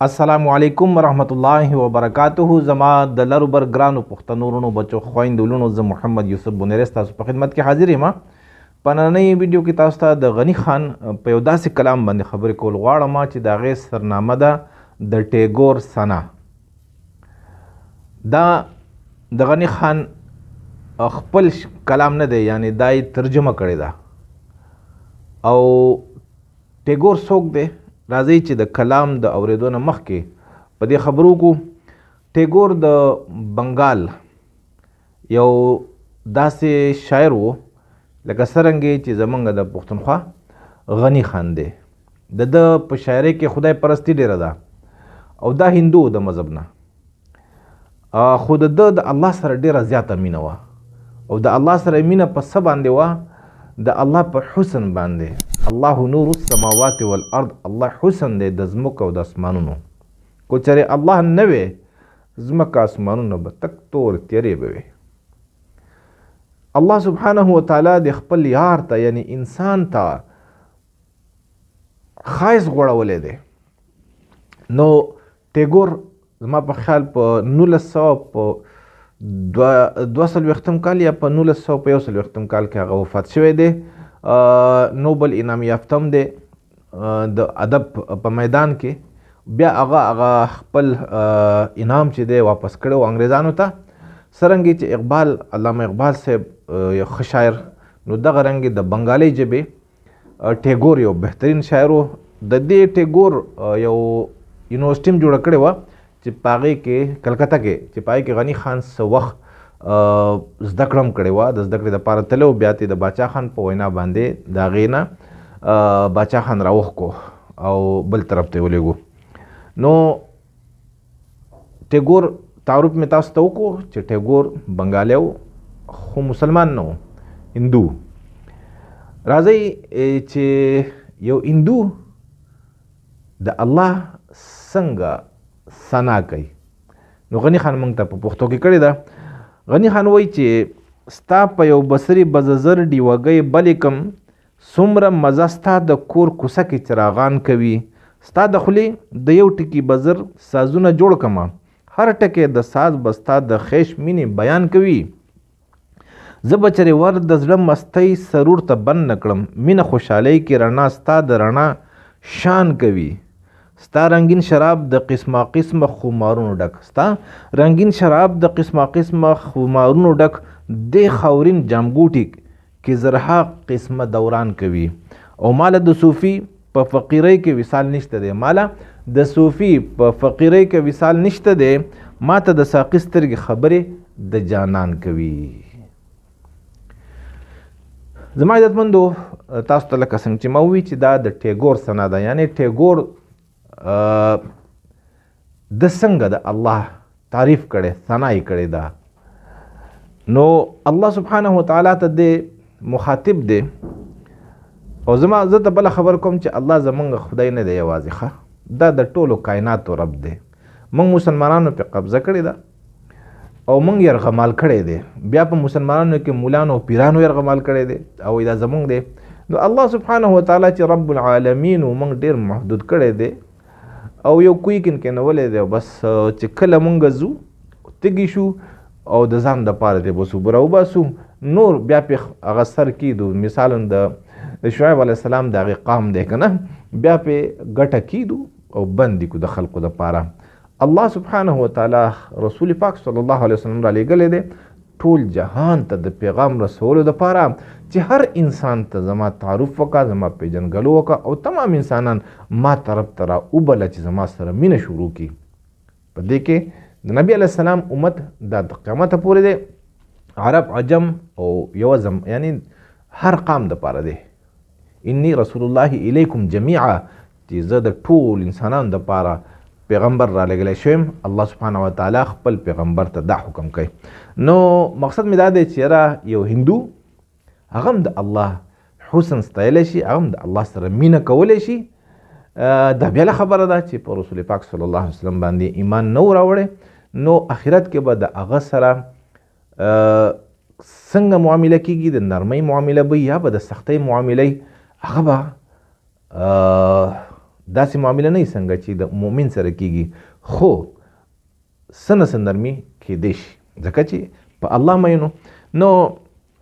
السلام علیکم ورحمت الله وبرکاته. زما د لرو بر ګرانو پښتنو ورونو بچو خویندو لونو زه محمد یوسف بونیرس تاسو په خدمت کې حاضر یم. په نننۍ ویډیو کې تاسو ته د غنی خان په یو داسې کلام باندې خبرې کول غواړم چې د هغې سرنامه ده د ټیګور سنا. دا د غنی خان خپل کلام نه دی، یعنی دا یې ترجمه کړې ده. او ټیګور څوک دی؟ راځئ چې د کلام د اورېدو نه مخکې په دې خبرو کو. ټیګور د بنګال یو داسې شاعر و لکه څرنګې چې زمونږ د پښتونخوا غنی خان دی. د ده په شاعرۍ کې خدای پرستي ډېره ده او دا هندو د مذهب نه، خو د ده د الله سره ډېره زیاته مینه وه. او د الله سره مینه په څه باندې وه؟ د الله په حسن باندې. الله نور السماوات والارض، الله حسن دی د ځمکو او د اسمانونو. کو چېرې الله نه وی، ځمکه اسمانونه به تک تور تیرې به وي. الله سبحانه وتعالی د خپل یار ته یعنی انسان ته ښایست غوړولی دی. نو ټیګور زما په خیال په 1922 کال یا په 1941 کال کې هغه وفات شوی دی. نوبل انعام یافتم دی د ادب په میدان کې. بیا هغه خپل انعام چې دی واپس کړی انګریزانو ته. څرنګې چې اقبال علامه اقبال صاحب یو ښه شاعر، نو دغه رنګې د بنګالۍ ژبې ټیګور یو بهترین شاعر و. د دې ټیګور یو یونیورسټي هم جوړه کړې وه چې په هغې کې کلکته کې چې په هغې کې غني خان څه وخت زده کړه هم کړې وه. د زده کړې دپاره تللی و، بیا ته د باچا خان په وینا باندې د هغې نه باچا خان راوښکو او بل طرف ته یې ولېږو. نو ټیګور تعارف مې تاسو ته وکړو چې ټیګور بنګالی و خو مسلمان نه و، هندو. راځئ چې یو هندو د الله څنګه ثنا کوي. نو غنی خان موږ ته په پښتو کې کړې ده. غنی خان وایي چې ستا په یو بصري بززر ډیوګۍ بلې کم، څومره مزه ستا د کور کوڅه کې چراغان کوي. ستا د خولې د یو ټکي بزر سازونه جوړ کمه، هر ټکی د ساز به ستا د خیش مینې بیان کوي. زه به چرې ور د زړه مستۍ سرور ته بند نه کړم، مینه خوشحالۍ کې رڼا ستا د رڼا شان کوي. ستا رنگین شراب د قسمه قسمه خمارونو ډک، ستا رنگین شراب د قسمه قسمه خمارونو ډک، د خاورین جامګوټي کې زرها قسمه دوران کوي. او ماله د صوفي په فقیرۍ کې وصال نشته دی، ماله د صوفي په فقیرۍ کې وصال نشته دی، ماته د ساقي سترګې خبرې د جانان کوي. زما عزتمندو، تاسو ته لکه څنګه چې ما وویل چې دا د ټیګور سنا ده، یعنی ټیګور د څنګه د الله تعریف کړي، ثنا یې کړې ده. نو الله سبحانه وتعالی ته د مخاطب دی. او زه ته بله خبر کوم چې الله زمونږ خدای نه دی یوازې، ښه دا د ټولو کائناتو رب دی. موږ مسلمانانو پې قبضه کړې ده او موږ یرغمال کړی دی. بیا په مسلمانانو کې مولانو او پیرانو یرغمال کړی دی او دا زمونږ دی. نو الله سبحانه وتعالی چې رب العالمین و موږ ډېر محدود کړی دی او یو کویکن کې نولی دی. بس چې کله مونږ ځو تږي شو او د ځان دپاره دی بس اوبه راوباسو، نور بیا پې هغه سر کیدو. مثالا د شعیب علیه السلام د هغې قام دی که نه، بیا پې ګټه کیدو او بندي کو د خلقو دپاره. الله سبحانه وتعالی رسول پاک صلی الله علیه وسلم را لیږلی دی ټول جهان ته د پیغام رسولو دپاره چې هر انسان ته زما تعارف وکړه، زما پیژنګلو وکړه او تمام انسانان ما طرف ته را وبله چې زما سره مینه شروع کړي. په دې کې د نبي علیه السلام امت دا د قیامته پورې دی، عرب عجم او یو یعنی هر قام دپاره دی. انی رسول الله الیکم جمیعا، چې زه د ټول انسانانو دپاره پیغمبر را لګلی شویم. الله سبحانه وتعالی خپل پیغمبر ته دا حکم کوي. نو مقصد مې دا دی چې یاره یو هندو هغه هم د الله حسن ستایلی شي، هغه هم د الله سره مینه کولی شي. دا بیا خبره ده چې په رسول پاک صلی الله علیه وسلم باندې ایمان نه و راوړی، نو آخرت کې به د هغه سره څنګه معامله کیږي؟ د نرمۍ معامله به یا به د سختۍ معامله؟ هغه به داسې معامله نه څنګه چې د مؤمن سره کیږي، خو څه نرمي کېدی شي ځکه چې په الله مینو. نو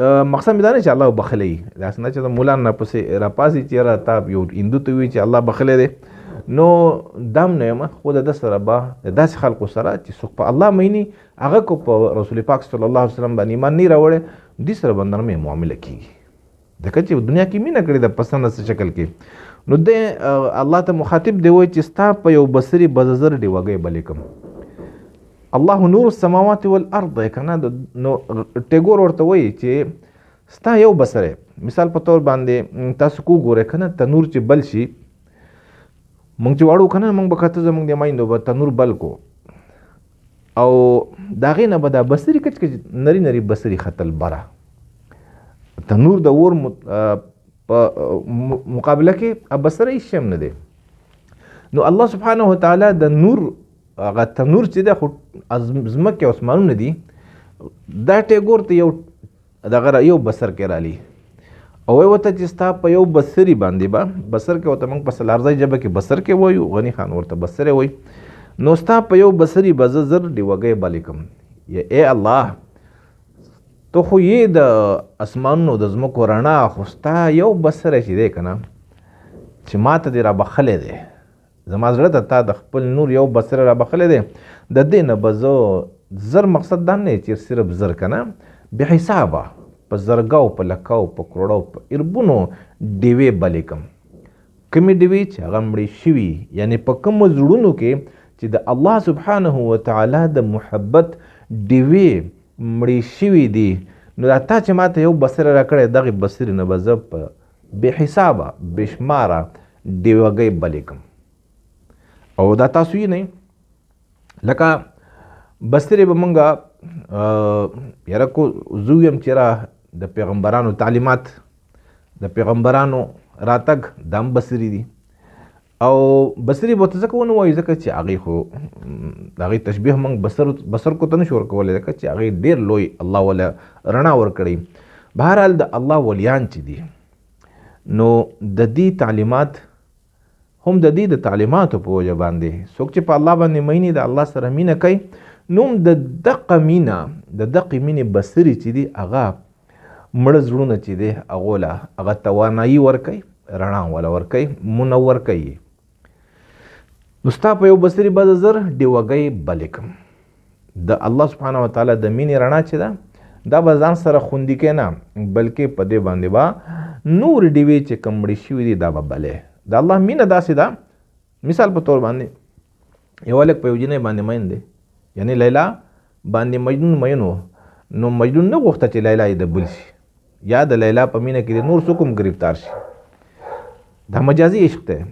مقصد مې دا نه چې الله بخلی، داسې نه چې د مولانا نه پسې راپاسي چې یاره تا یو هندو ته وایي چې الله بخلی دی، نو دام نه یم. خو د ده سره به د داسې خلکو سره چې څوک په الله میني، هغه کو په رسول پاک صلی الله علیه وسلم باندې ایمان نه راوړی، دوی سره به نرمه معامله کېږي ځکه چې دنیا کې مینه کړې ده په څه نه څه شکل کې. نو د الله ته مخاطب دی وایي چې ستا په یو بصري به زه زر ډیوګۍ بلې کړم. الله نور السماوات والارض دی که نه. نو ټیګور ورته وایي چې ستا یو بصر دی، مثال په طور باندې تاسو کو ګورئ که نه تنور چې بل شي، مونږ چې واړو که نه مونږ به کته زمونږ د میندو به تنور بل کو او د هغې نه به دا بصري کچ کچ نري نري بصري ختل بره. تنور د اور په مقابله کې بصره هیڅ شی هم نه دی. نو الله سبحانه وتعالی د نور هغه تنور چې دی خو ځمکې او اسمانونه دي، دا ټیګور ته یو دغه یو بصر کې رالی او وایي ورته چې ستا په یو بصري باندې به بصر کې ورته موږ په سلارزۍ ژبه کې بصر کې وایو، غني خان ورته بصرې وایي. نو ستا په یو بصري به زه زر ډیوګۍ بلې کړم. یا ای الله تو خو یې د اسمانونو د ځمکو رڼا، خو ستا یو بصر چې دی که نه چې ما ته دې را بخلی دی، زما زړه ته تا د خپل نور یو بصر را بخلی دی، د دې نه به زه زر مقصد دا نه چې صرف زر که نه بې حسابه په زرګاو په لکاو په کروړو په اربونو ډیوې بلې کړم. کومې ډیوې چې هغه مړې شوي، یعنی په کومو زړونو کې چې د الله سبحانه وتعالی د محبت ډیوې مړې شوي دي، نو دا تا چې ماته یو بصر راکړی، دغې بصرې نه به زه په بې حسابه بې شماره ډیوګۍ بلې کړم. او دا تاسو یې نه لکه بصرې به مونږ یاره کو زه ویم چې را د پیغمبرانو تعلیمات، د پیغمبرانو راتګ دا هم بصري دي. او بصري به ورته ځکه ونه وایو ځکه چې هغې خو د هغې تشبیه موږ بصر کو ته نشو ورکولی ځکه چې هغې ډېر لوی الله وله رڼا ورکړی. بهرحال د الله ولیان چې دي نو د دې تعلیمات هم د دې د تعلیماتو په وجه باندې څوک چې په الله باندې مینې د الله سره مینه کوي، نو د دقه مینه د دقې مینې بصري چې دي هغه مړه زړونه چې دی هغو له هغه توانایي ورکوي، رڼا وله ورکوي، منور کوي. نو ستا په یو بصري به زه زر ډیوګۍ بلې کړم. د الله سبحانه وتعالی د مینې رڼا چې ده دا به ځان سره خوندي کوي نه، بلکې په دې باندې به نور ډیوې چې کوم مړې شوي دي دا به بلې. د الله مینه داسې ده، مثال په طور باندې یو هلک په یو جینۍ باندې مین دی، یعنی لیلا باندې مجنون مین و، نو مجنون نه غوښته چې لیلا یې د بل شي یا د لیلا په مینه کې د نور څوک هم ګرفتار شي. دا مجازي عشق دی.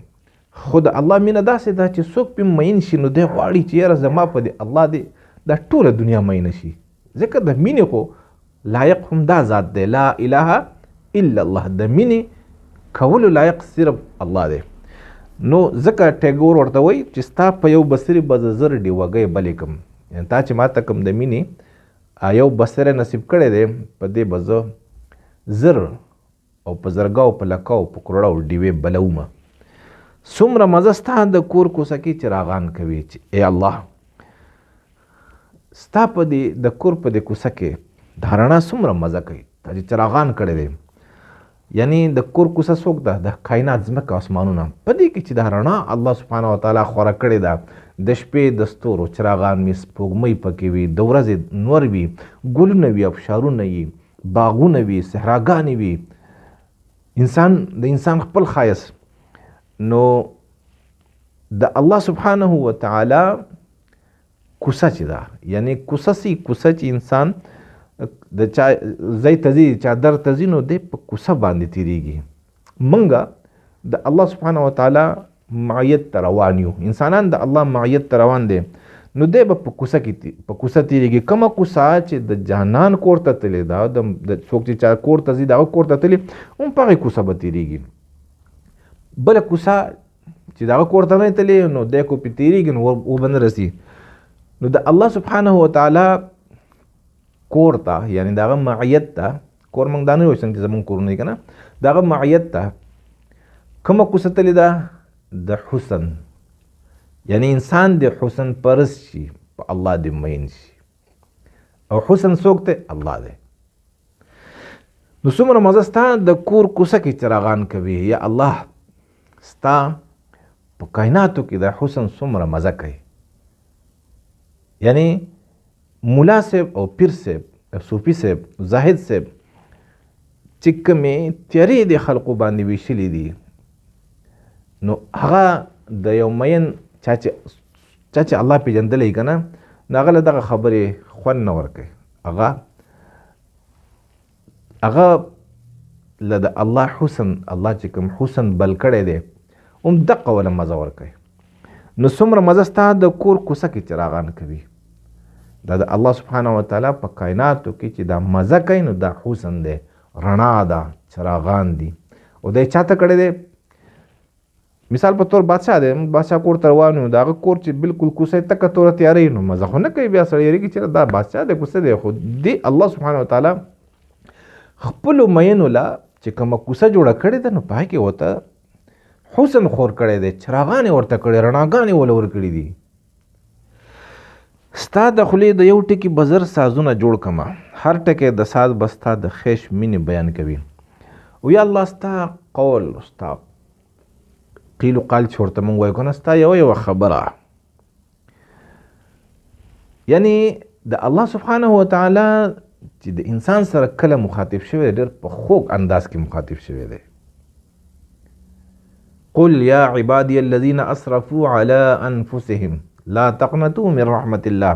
خو د الله مینه داسې ده چې څوک پې مین شي نو دی غواړي چې یاره زما په دې الله دې دا ټوله دنیا مینه شي، ځکه د مینې خو لایق هم دا ذات دی، لا اله الا الله، د مینې کولو لایق صرف الله دی. نو ځکه ټیګور ورته وایي چې ستا په یو بصري به زه زر ډیوګۍ بلې کړم. یعنې تا چې ما ته کوم د مینې یو بصری نصیب کړی دی، په دې به زه زر او په زرګاو په لکاو په کروړو ډیوې بلومه. څومره مزه ستا د کور کوڅه کې چراغان کوي چې ای الله ستا په دې د کور په دې کوڅه کې دا رڼا څومره مزه کوي، تا چې چراغان کړی دی. یعنی د کور کوڅه څوک ده؟ د کائنات ځمکه اسمانونه، په دې کې چې دا رڼا الله سبحانه وتعالی خوره کړې ده، د شپې د ستورو چراغان وي، سپوږمۍ پکې وي، د ورځې نور وي، ګلونه وي، ابشارونه وي، باغونه وي، صحراګانې وي، د انسان خپل ښایست. نو د الله سبحانه وتعالی کوڅه چې ده، یعنی کوڅه چې انسان د چا ځای ته ځي، چادر ته ځي، نو دی په کوڅه باندې تېرېږي. موږ د الله سبحانه وتعالی معیت ته روان یو، انسانان د الله معیت ته روان دی، نو دی به په کوڅه تېرېږي. کومه کوڅه چې د جانان کور ته تللی ده، د څوک چې چا کور ته ځي د هغه کور ته تللی، هم په هغې کوڅه به تېرېږي. بله کوڅه چې د هغه کور ته نه تللی، نو دی کو پې تېرېږي نو وبه نه رسي. نو د الله سبحانه وتعالی کور ته، یعنی د هغه معیت ته، کور موږ دا نه وایو څنګه چې زموږ کورونه دي که نه، د هغه معیت ته کومه کوڅه تللې ده د حسن، یعنی انسان د حسن پرست شي، په الله د مین شي. او حسن څوک دی؟ الله دی. نو څومره مزه ستا د کور کوڅه کې چراغان کوي، یا الله ستا په کائناتو کې د حسن څومره مزه کوي. یعنی مولا صاحب او پیر صاحب، صوفي صاحب، زاهد صاحب چې کومې تیارې د خلقو باندې ویشلې دي، نو هغه د یو مین چا چې الله پیژندلی که نه، نو هغه له دغه خبرې خوند نه ورکوي. هغه له د الله حسن، الله چې کوم حسن بل کړی دی، هم دقه وله مزه ورکوي. نو څومره مزه ستا د کور کوڅه کې چراغان کوي. دا د الله سبحانه وتعالی په کائناتو کې چې دا مزه کوي، نو دا حسن دی، رڼا ده، چراغان دي. او دا یې چاته کړی دی؟ مثال په طور بادشاه دی، بادشاه کور ته روان وي، د هغه کور چې بالکل کوڅه یې تکه توره تیاره، نو مزه خو نه کوي. بیا سړی یېرېږي چې دا بادشاه دی کوڅه دی. خو دې الله سبحانه وتعالی خپلو مینو له چې کومه کوڅه جوړه کړې ده، نو په هغې کې ورته حسن خور کړی دی، چراغانې ورته کړې، رڼاګانې وله ورکړي دي. ستا د خولې د یو ټکي به زر سازونه جوړ کړمه، هر ټکی د ساز به ستا د خیش مینې بیان کوي. او یا الله ستا قول، ستا قیل و قال چې ورته مونږ وایو که نه، ستا یوه خبره، یعنی د الله سبحانه وتعالی چې د انسان سره کله مخاطب شوی دی، ډېر په خوږ انداز کې مخاطب شوی دی. قل یا عبادی الذین اسرفوا علی انفسهم لا تقنطوا من رحمت الله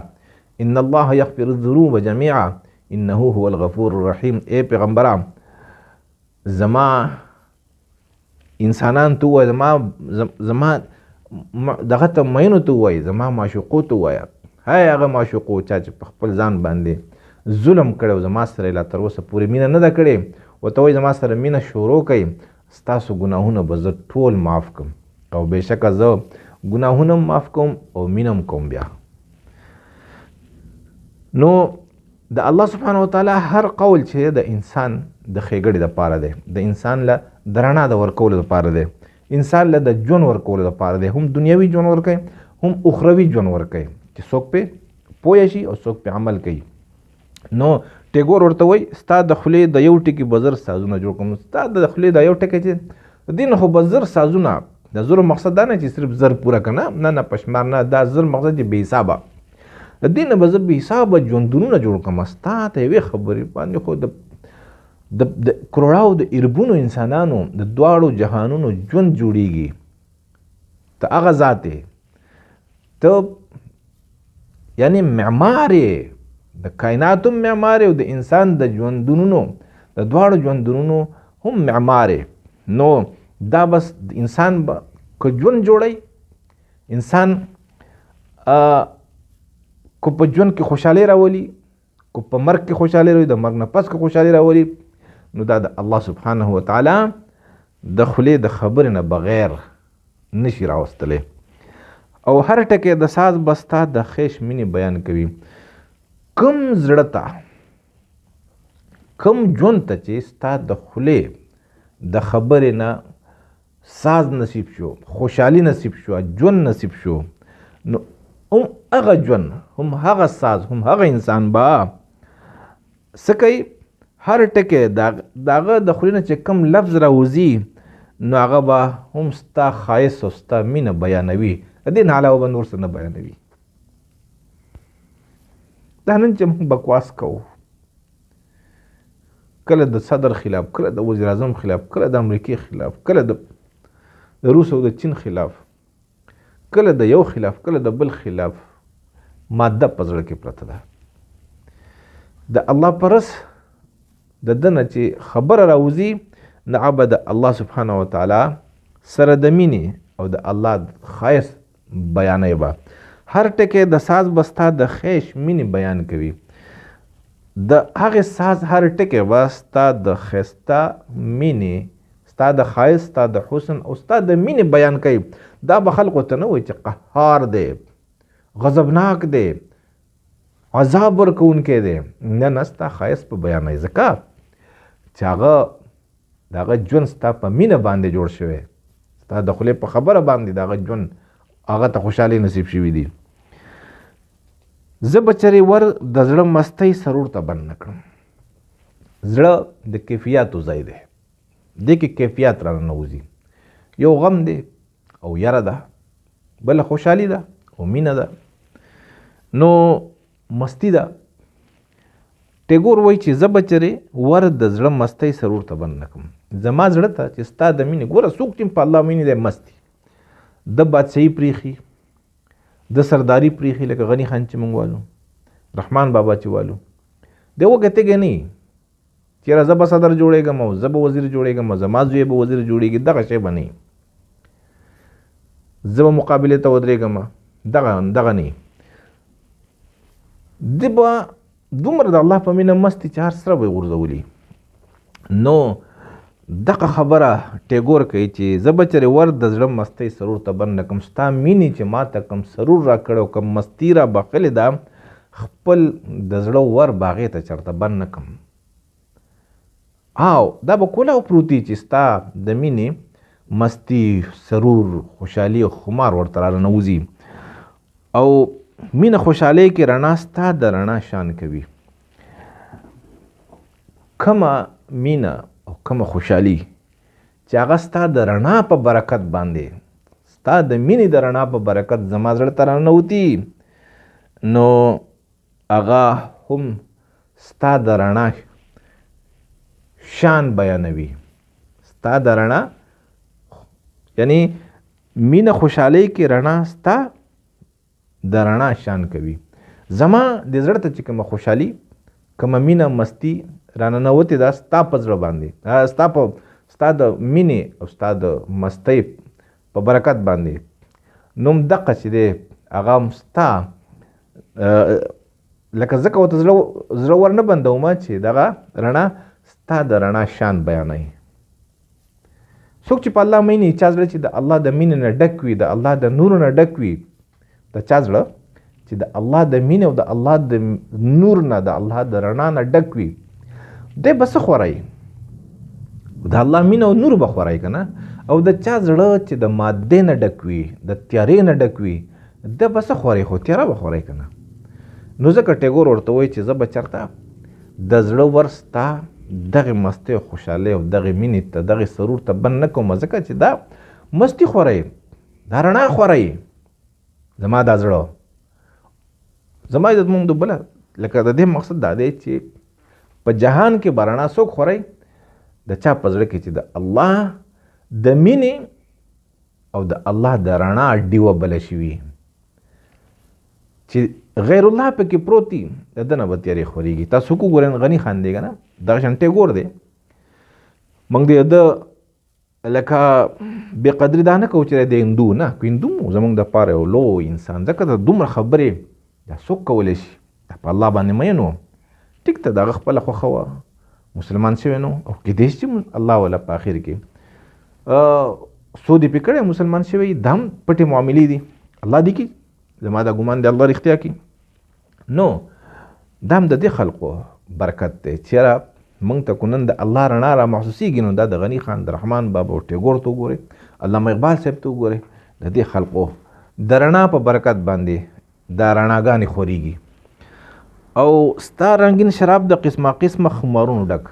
ان الله یغفر الذنوب جميعا انه هو الغفور الرحیم. اے پیغمبران، زما انسانان ته ووایه، زما دغه ته مینو ته ووایه، زما معشوقو ته ووایه، هی هغه معشوقو چا چې په خپل ځان باندې ظلم کړی او زما سره یې لا تر اوسه پورې مینه نه ده کړې، ورته وایي زما سره مینه شروع کوي، ستاسو ګناهونه به زه ټول معاف کړم. او بېشکه زه ګناهونه هم معاف کوم او مینه هم کوم. بیا نو د الله سبحانه وتعالی هر قول چې د انسان د ښېګړې دپاره دی، د انسان له د رڼا د ورکولو دپاره دی، انسان له د ژوند ورکولو دپاره دی، هم دنیوي ژوند ورکوي، هم اخروي ژوند ورکوي، چې څوک پې پوه شي او څوک پې عمل کوي. نو ټیګور ورته وایي ستا د خولې د یو ټکي به زر سازونه جوړ کړم. ستا د خولې د یو ټکی چې د دې نه خو به زر سازونه، د زرو مقصد دا نه چې صرف زر پوره کړه، نه پشمار نه، دا زر مقصد چې بې حسابه، د دې نه به زه بې حسابه ژوندونونه جوړ کړم. ستا ته یوې خبرې باندې خو د کروڑاو د اربونو انسانانو د دواړو جهانونو ژوند جوړیږي. ته هغه ذات یې، ته یعنی معمار یې، د کائناتو معمار او د انسان د ژوندونو، د دواړو ژوندونو هم معمار. نو دا بس انسان به که ژوند جوړی، انسان که په ژوند کې خوشحالي راولي، که په مرګ کې خوشحالي راولي، د مرګ نه پس که خوشحالي راولي، نو دا د الله سبحانه وتعالی د خولې د خبرې نه بغیر نشي راوستلی. او هر ټکی د ساز بستا د خیش مینې بیان کوي. کم زړه ته، کم ژوند ته چې ستا د خولې د خبرې نه ساز نصیب شو، خوشحالي نصیب شو، ژوند نصیب شو، نو هم هغه ژوند، هم هغه ساز، هم هغه انسان به څه کوي؟ هر ټکی د هغه د خولې نه چې کم لفظ راوځي، نو هغه به هم ستا ښایست او ستا مینه بیانوي، د دې نه علاوه به نور څه نه بیانوي. دا نن چې موږ بکواس کوو، کله د صدر خلاف، کله د وزیر اعظم خلاف، کله د امریکې خلاف، کله د روس او د چین خلاف، کله د یو خلاف، کله د بل خلاف، ماده په زړه کې پرته ده. د الله پرس د ده نه چې خبره راوځي، نه هغه د الله سبحانه وتعالی سره د مینې او د الله ښایست بیانوي به. هر ټکی د ساز به ستا د خیش مینې بیان کوي. د هغې ساز هر ټکی به ستا د ښایسته مینې، ستا د ښایست، ستا د حسن او ستا د مینې بیان کوي. دا به خلقو ته نه وایي چې قهار دی، غضبناک دی، عذاب ورکوونکی دی، نه نه، ستا ښایست په بیانوي، ځکه چې هغه د هغه ژوند ستا په مینه باندې جوړ شوی، ستا د خولې په خبره باندې د هغه ژوند هغه ته خوشحالي نصیب شوي دي. زه به چرې ور د زړه مستۍ سرور ته بند نه کړم. زړه د کیفیاتو ځای دی، دې کې کیفیات را ننوځي. یو غم دی او یره ده، بله خوشحالي ده او مینه ده. نو مستی ده. ټیګور وایي چې زه به چرې ور د زړه مستۍ سرور ته بند نه کړم. زما زړه ته چې ستا د مینې، ګوره څوک چې په الله مینې دی مستي، د بادشاهي پریخي، د سرداري پریخي، لکه غني خان چې موږ والو، رحمان بابا چې والو، دی وږی تږی نه وي چېرې زه به صدر جوړېږم او زه به وزیر جوړېږم، زما زوی به وزیر جوړېږي، دغه شی به نه وي. زه به مقابلې ته ودرېږم، دغه نه وي. دی به دومره د الله په مینه مستي چې هر سره به یې غورځولي. نو دغه خبره ټیګور کوي چې زه به چېرې ور د زړه مستۍ سرور ته بند نه کړم. ستا مینې چې ما ته کوم سرور را کړی او کوم مستي را بخلې ده، خپل د زړه ور به هغې ته چېرته بند نه کړم. او دا به کولاو پروت دي چې ستا د مینې مستي، سرور، خوشحالي او خمار ورته را ننوځي. او مینه خوشحالۍ کې رڼا ستا د رڼا شان کوي. کومه مینه او کومه خوشحالي چې هغه ستا د رڼا په برکت باندې، ستا د مینې د رڼا په برکت زما زړه ته راننوتي، نو هغه هم ستا د رڼا شان بیانوي. ستا د رڼا یعنی مینه خوشحالۍ کې رڼا ستا د رڼا شان کوي. زما د زړه ته چې کومه خوشحالي، کومه مینه، مستی راننوتې ده ستا په زړه باندې، ستا د مینې او ستا د مستۍ په برکت باندې، نو دقه چې دی هغه هم ستا لکه ځکه ورته زړه ور نه بندومه چې دغه رڼا ستا د رڼا شان بیانوي. څوک چې په الله مینې، چا زړه چې د الله د مینې نه ډک وي، د الله د نور نه ډک وي، د چا زړه چې د الله د مینې او د الله د نور نه، د الله د رڼا نه ډک وي، دی به څه خوری؟ د الله مینه او نور به خوری که نه. او د چا زړه چې د مادې نه ډک وي، د تیارې نه ډک وي، دی به څه خوری؟ خو تیاره به خوری که نه. نو ځکه ټیګور ورته وایي چې زه به چېرته د زړه ور ستا دغې مستۍ او خوشحالۍ او دغې مینې ته، دغې سرور ته بند نه کوم، ځکه چې دا مستي خوری، دا رڼا خوری. زما دا زړه، زما د مونږ د بله، لکه د دې مقصد دا دی چې په جهان کې به رڼا څوک خوری؟ د چا په زړه کې چې د الله د مینې او د الله د رڼا ډیوه بله شوي، چې غیر الله پکې پروت دي، د ده نه به تیارې خورېږي. تاسو وګورئ غني خان دی که نه، دغه شان ټیګور دی. موږ د ده لکه بې قدري دا نه کوو چې د هندو نه، که هندو مو زموږ دپاره یو لوی انسان، ځکه د دومره خبرې دا څوک کولی شي؟ دا په الله باندې مین و، ټیک ته د هغه خپله خوښه وه، مسلمان شوی نو، او کیدای شي چې الله والا په آخر کې سود یې پې کړی، مسلمان شوی، دا هم پټې معاملې دي. الله دې کړي، زما دا ګمان دی الله رښتیا کړي. نو دا هم د دې خلقو برکت دی. چېرې موږ ته نن د الله رڼا را محسوسېږي، نو دا د غني خان، د رحمان بابا او ټیګور ته وګورئ، علامه اقبال صاحب ته وګورئ، د دې خلقو د رڼا په برکت باندې دا رڼاګانې خورېږي. او ستا رنګین شراب د قسمه قسمه خمارونو ډک.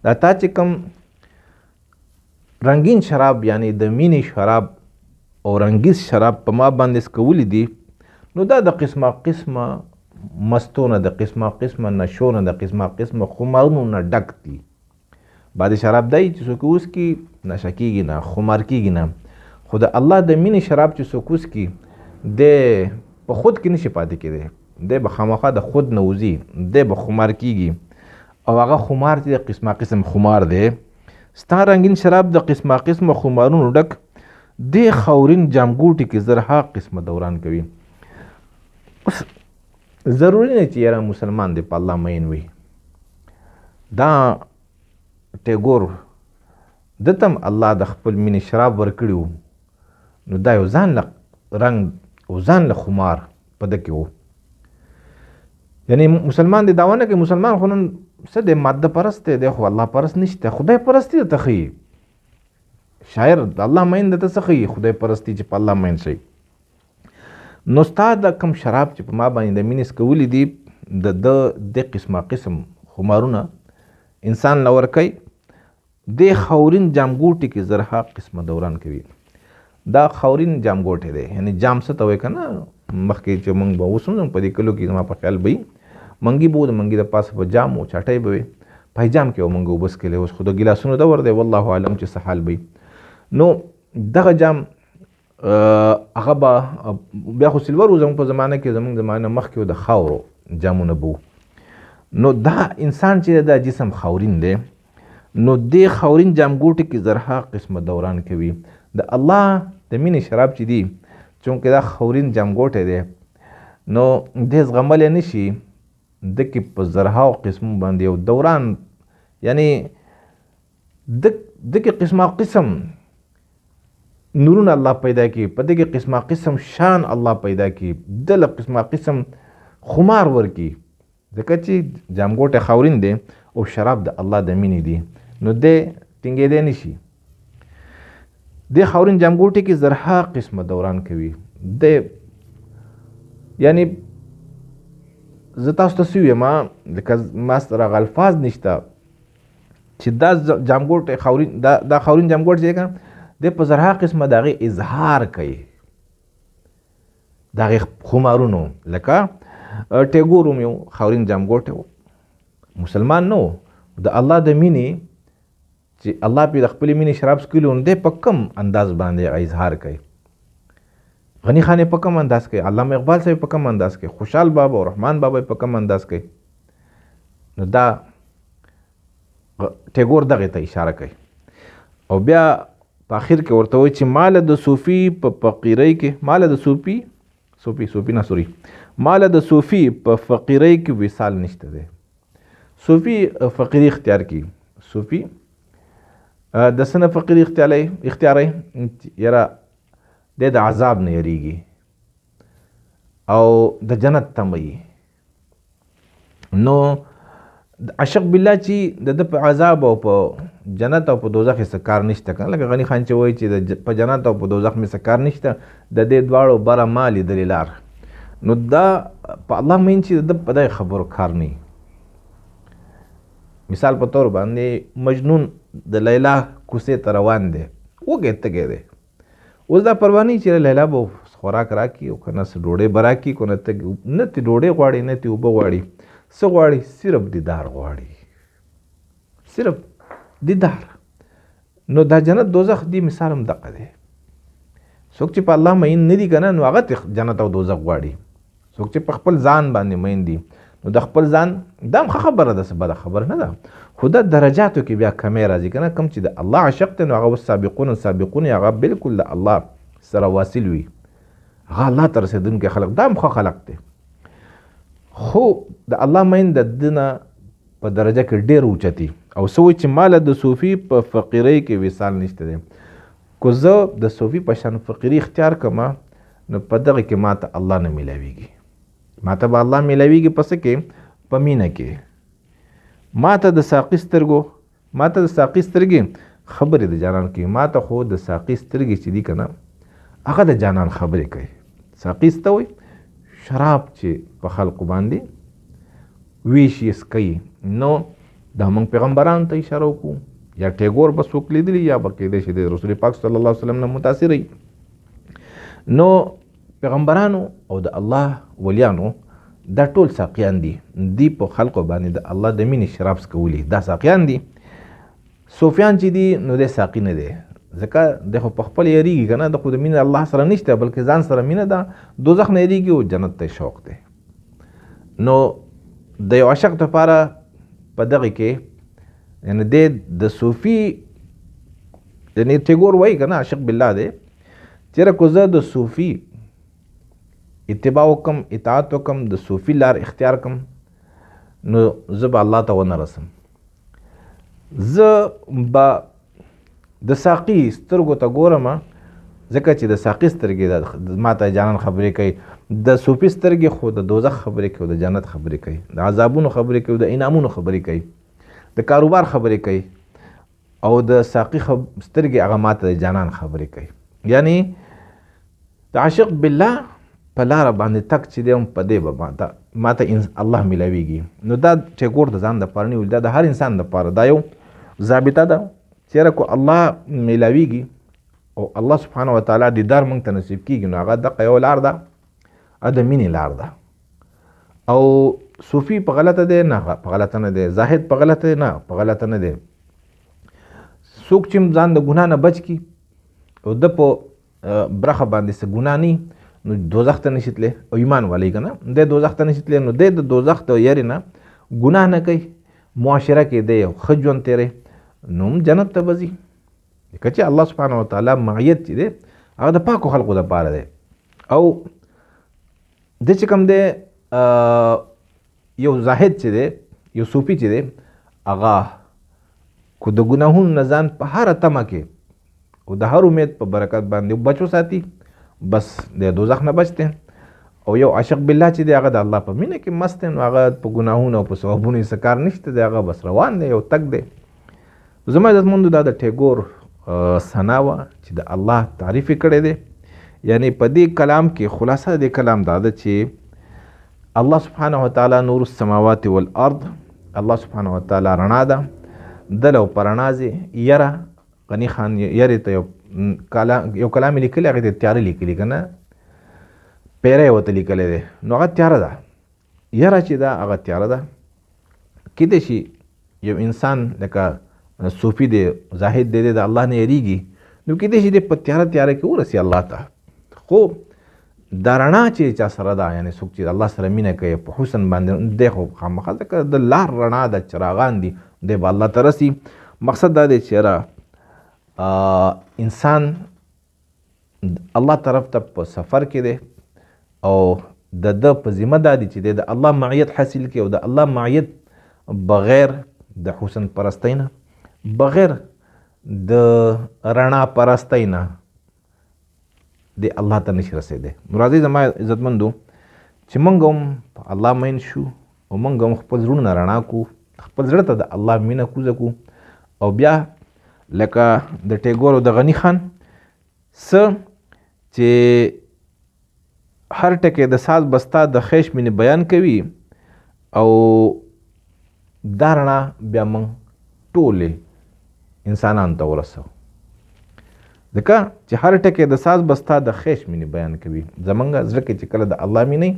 دا تا چې کوم رنګین شراب، یعنی د مینې شراب او رنګیز شراب په ما باندې څکولي دي، نو دا د قسمه قسمه مستونه، د قسمه قسمه نشونه، د قسمه قسمه خمارونو نه ډک دي. بعد شراب دی چې څوک وڅکي نشه کېږي نه، خمار کېږي نه، خو د الله د مینې شراب چې څوک وڅکي، دی په خود کې نشي پاتې کېدی، دی به خامخا د خود نه وځي، دی به خمار کېږي. او هغه خمار چې د قسمه قسم خمار دی، ستا رنګین شراب د قسمه قسمه خمارونو ډک، دی خاورین جامګوټي کې زرها قسمه دوران کوي. اوس ضروري نه چې یاره مسلمان دی په الله مین وي. دا ټیګور دته هم الله د خپل مینې شراب ورکړي وو، نو دا یو ځان له رنګ او ځان له خمار په ده کې و. یعنی مسلمان دی دعوه نه کوي، مسلمان خو نن څه دی؟ ماده پرست دی، خو الله پرست نشته، خدای پرستی درته ښیي. شاعر د الله مین د ته څه ښیي خدای پرستی چې په الله مین شي. نو ستا د کم شراب چې په ما باندې د مینې څکولي دي د قسمه قسم خمارونه انسان له ورکوي. د خاورین جامګوټي کې زرها قسمه دوران کوي. دا خاورین جامګوټی دی، یعنی جام څه ته وایي که نه، مخکې چې موږ به اوس هم په دې کلو کې زما په خیال به وي منګي به و، د منګي د پاسه به جام و، چاټۍ به وي، پایجام کې به موږ اوبه څکلی. اوس خو د ګیلاسونو دور دی، والله عالم چې څه حال به وي. نو دغه جام هغه به بیا خو سلور زموږ په زمانه کې، زموږ زمانه مخکې د خاورو جامونه به وو. نو دا انسان چې دا جسم خاورین دی، نو د خاورین جامګوټي کې زرها قسمه دوران کوي. د الله د مینې شراب چې دی چونکې دا خاورین جامګوټی دی، نو د زغملی نه شي، د کې په زرهاو قسمو باندې یو دوران، یعنی د کې قسمه قسم نورونه الله پیدا کی، په دې کې قسمه قسم شان الله پیدا کی، د له قسمه قسم خمار ورکی، ځکه چې جامګوټی خاورین دی او شراب د الله د مینې دی، نو د ټینګېدی نه شي. د خاورین جامګوټي کې زرها قسمه دوران کوي. د یعنی زه تاسو ته څه ویم، لکه ما سره هغه الفاظ نشته چې دا جامګوټی خاورین دا خاورین جامګوټ چې دی که نه، د په زرها قسمه د هغې اظهار کوي، د هغې خمارونو. لکه ټیګور هم یو خاورین جامګوټی و، مسلمان نه و، د الله د مینې چې الله پې د خپلې مینې شراب څکلي و، دی په کم انداز باندې اظهار کوي. غني خان په کم انداز کوي، علامه اقبال صاحب په کم انداز کوي، خوشحال بابا او رحمان بابا په کم انداز کوي. نو دا ټیګور دغې ته اشاره کوي. او بیا په اخر کې ورته وایي چې ماله د صوفي په فقیرۍ کې، ماله د صوفي په فقیرۍ کې وصال نشته دی. صوفي فقیري اختیار کی، صوفي د څه نه فقیري اختیاروي، یاره دی د عذاب نه یریږي او د جنت تمه یي. نو عاشق بالله چې د ده په عذاب او په جنت او په دوزخ یې څه کار نشته که نه، لکه غني خان چې وایي چې په جنت او په دوزخ مې څه کار نشته، د دې دواړو بره ما لیدلې لار. نو دا په الله مین چې د ده په دغې خبرو کار نه. مثال په طور باندې مجنون د لیلا کوڅې ته روان دی، وږی تږی دی، اوس دا پروا نه چې لیلا به خوراک راکړي او که نه څه ډوډۍ به راکړي، که نه تې ډوډۍ غواړي نه تې اوبه غواړي، څه غواړي؟ صرف دیدار غواړي، صرف دیدار. نو دا جنت دوزخ دی مثال هم دقه دی. څوک چې په الله مین نه دي که نه، نو هغه جنت او دوزخ غواړي. څوک چې په خپل ځان باندې مین دي، نو د خپل ځان دا هم ښه خبره ده، څه بده خبره نه ده، خو د درجاتو کې بیا کمی راځي که نه. کوم چې د الله عاشق دی، نو هغه سابقون هغه بالکل د الله سره واصل وي، هغه الله ته رسېدونکي خلق، دا هم ښه خلق دی. خو د الله مین د ده نه په درجه کې ډېر اوچتي. او څه وایي چې ماله د صوفي په فقیرۍ کې وصال نشته دی. که زه د صوفي په شان فقیري اختیار کړم، نو په دغه کې ما ته الله نه میلاویږي. ما ته به الله میلاویږي په څه کې؟ په مینه کې. ما ته د ساقي سترګې خبرې د جانان کوي. ما ته خو د ساقي سترګې چې دي که نه، هغه د جانان خبرې کوي. ساقي څه ته وایي؟ شراب چې په خلقو باندې ویشي څکوي. نو دا موږ پیغمبرانو ته اشاره وکړو، یا ټیګور به څوک لیدلي، یا به کېدای شي د رسول پاک صلی الله علیه وسلم نه متاثر وي. نو پیغمبرانو او د الله ولیانو دا ټول ساقیان دي، دی په خلقو باندې د الله د مینې شراب څکولي، دا ساقیان دي. صوفیان چې دي، نو دی ساقي نه دی، ځکه دی خو په خپل یریږي که نه، د خو د مینې الله سره نشته، بلکې ځان سره مینه ده، دوزخ نه یریږي او جنت ته شوق دی. نو د یو عاشق لپاره په دغه کې، یعنی دی د صوفي، یعنی ټیګور وایي که نه عاشق بالله دی، چېرې که زه د صوفي اتباع وکم، اطاعت وکم، د صوفي لار اختیار کم، نو زه به الله ته ونه رسم. زه به د ساقي سترګو ته ګورم، ځکه چې د ساقي سترګې ما ته جانان خبرې کوي، د صوفي سترګې خو د دوزخ خبرې کوي، د جنت خبرې کوي، د عذابونو خبرې کوي، د انعامونو خبرې کوي، د کاروبار خبرې کوي. او د ساقي سترګې هغه ماته د جانان خبرې کوي. یعنی د عاشق بالله په لاره باندې تک چې دی په دې به ماته الله ملاویږي. نو دا ټیګور د ځان دپاره نه ویل، دا د هر انسان دپاره دا یو ضابطه ده چېرې کو الله ملاویږي او الله سبحانه وتعالی دیدار موږ ته نصیب کېږي، نو هغه دغه یو لار ده، د مینې لار ده. او صوفي په غلطه دی؟ نه، په غلطه نه دی. زاهد په غلطه دی؟ نه، په غلطه نه دی. څوک چې ځان د ګناه نه بچ کړي او د په برخه باندې څه ګناه نه نو دوزخ ته نشي تللی، او ایمان والی که نه دی دوزخ ته نشي تللی، نو دی د دوزخ د یارې نه ګناه نه کوي، معاشره کې دی یو ښه ژوند تېری، نو هم جنت ته به ځي. ځکه چې الله سبحانه وتعالی معیت چې دی هغه د پاکو خلقو دپاره دی. او د چې کوم دی یو زاهد چې دی، یو صوفي چې دی، هغه کو د ګناهونو نه ځان په هره تمه کې او د هر امید په برکت باندې بچو ساتي، بس د دوزخ نه بچ دی. او یو عاشق بالله چې دی هغه د الله په مینه کې مست دی، نو هغه په ګناهونو او په ثوابونو یې څه کار نشته دی، هغه بس روان دی، یو تګ دی. زما عزتمندو دا د ټیګور ثنا وه چې د الله تعریف یې کړی دی. یعنی په دې کلام کې خلاصه د کلام دا ده چې الله سبحانه وتعالی نور السماوات والارض، الله سبحانه وتعالی رڼا ده، دل او په رڼا ځي. یره غني خان یرې ته یو کلام لیکلی، هغې ته تیاره لیکلي که نه، پیره یې ورته لیکلی دی، نو هغه تیاره ده. یره چې ده هغه تیاره ده. کیدای شي یو انسان لکه صوفي دی، زاهد دی، د الله نه یریږي، نو کیدای شي دی په تیاره تیاره کې ورسي الله ته. خو دا رڼا چې چا سره ده، یعنی څوک چې الله سره مینه کوي په حسن باندې، دی خو خامخا ځکه د لار رڼا د چراغان دي، دی به الله ته رسي. مقصد دا دی چې انسان الله طرف ته په سفر کې دی او د په ذمه دا دی چې دی د الله معیت حاصل کړي، او د الله معیت بغیر د حسن پرستۍ نه، بغیر د رڼا پرستۍ نه د الله ته نشي رسېدی. نو راځئ زما عزتمندو چې موږ هم په الله مین شو او موږ هم خپل زړونه رڼا کړو، خپل زړه ته د الله مینه کوزه کړو، او بیا لکه د ټیګور او د غني خان څه چې هر ټکی د ساز بستا د خیش مینې بیان کوي، او دا رڼا بیا موږ ټولې انسانانو ته ورسوو. ځکه چې هر ټکی د ساز بستا د خیش مینې بیان کوي. زمونږ زړه کې چې کله د الله مینه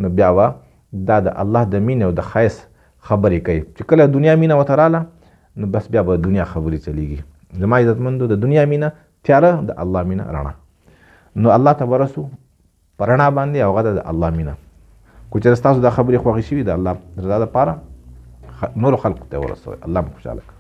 نو بیا به دا د الله د مینې او د ښایست خبرې کوي. چې کله دنیا مینه ورته راله نو بس بیا به دنیا خبرې چلیږي. زما عزتمندو د دنیا مینه تیاره، د الله مینه رڼا. نو الله ته به رسو په رڼا باندې، او هغه د الله مینه. کو چېرې ستاسو دا خبرې خوښې شوي د الله رضا دپاره نورو خلقو ته ورسوئ. الله مو خوشحاله کړه.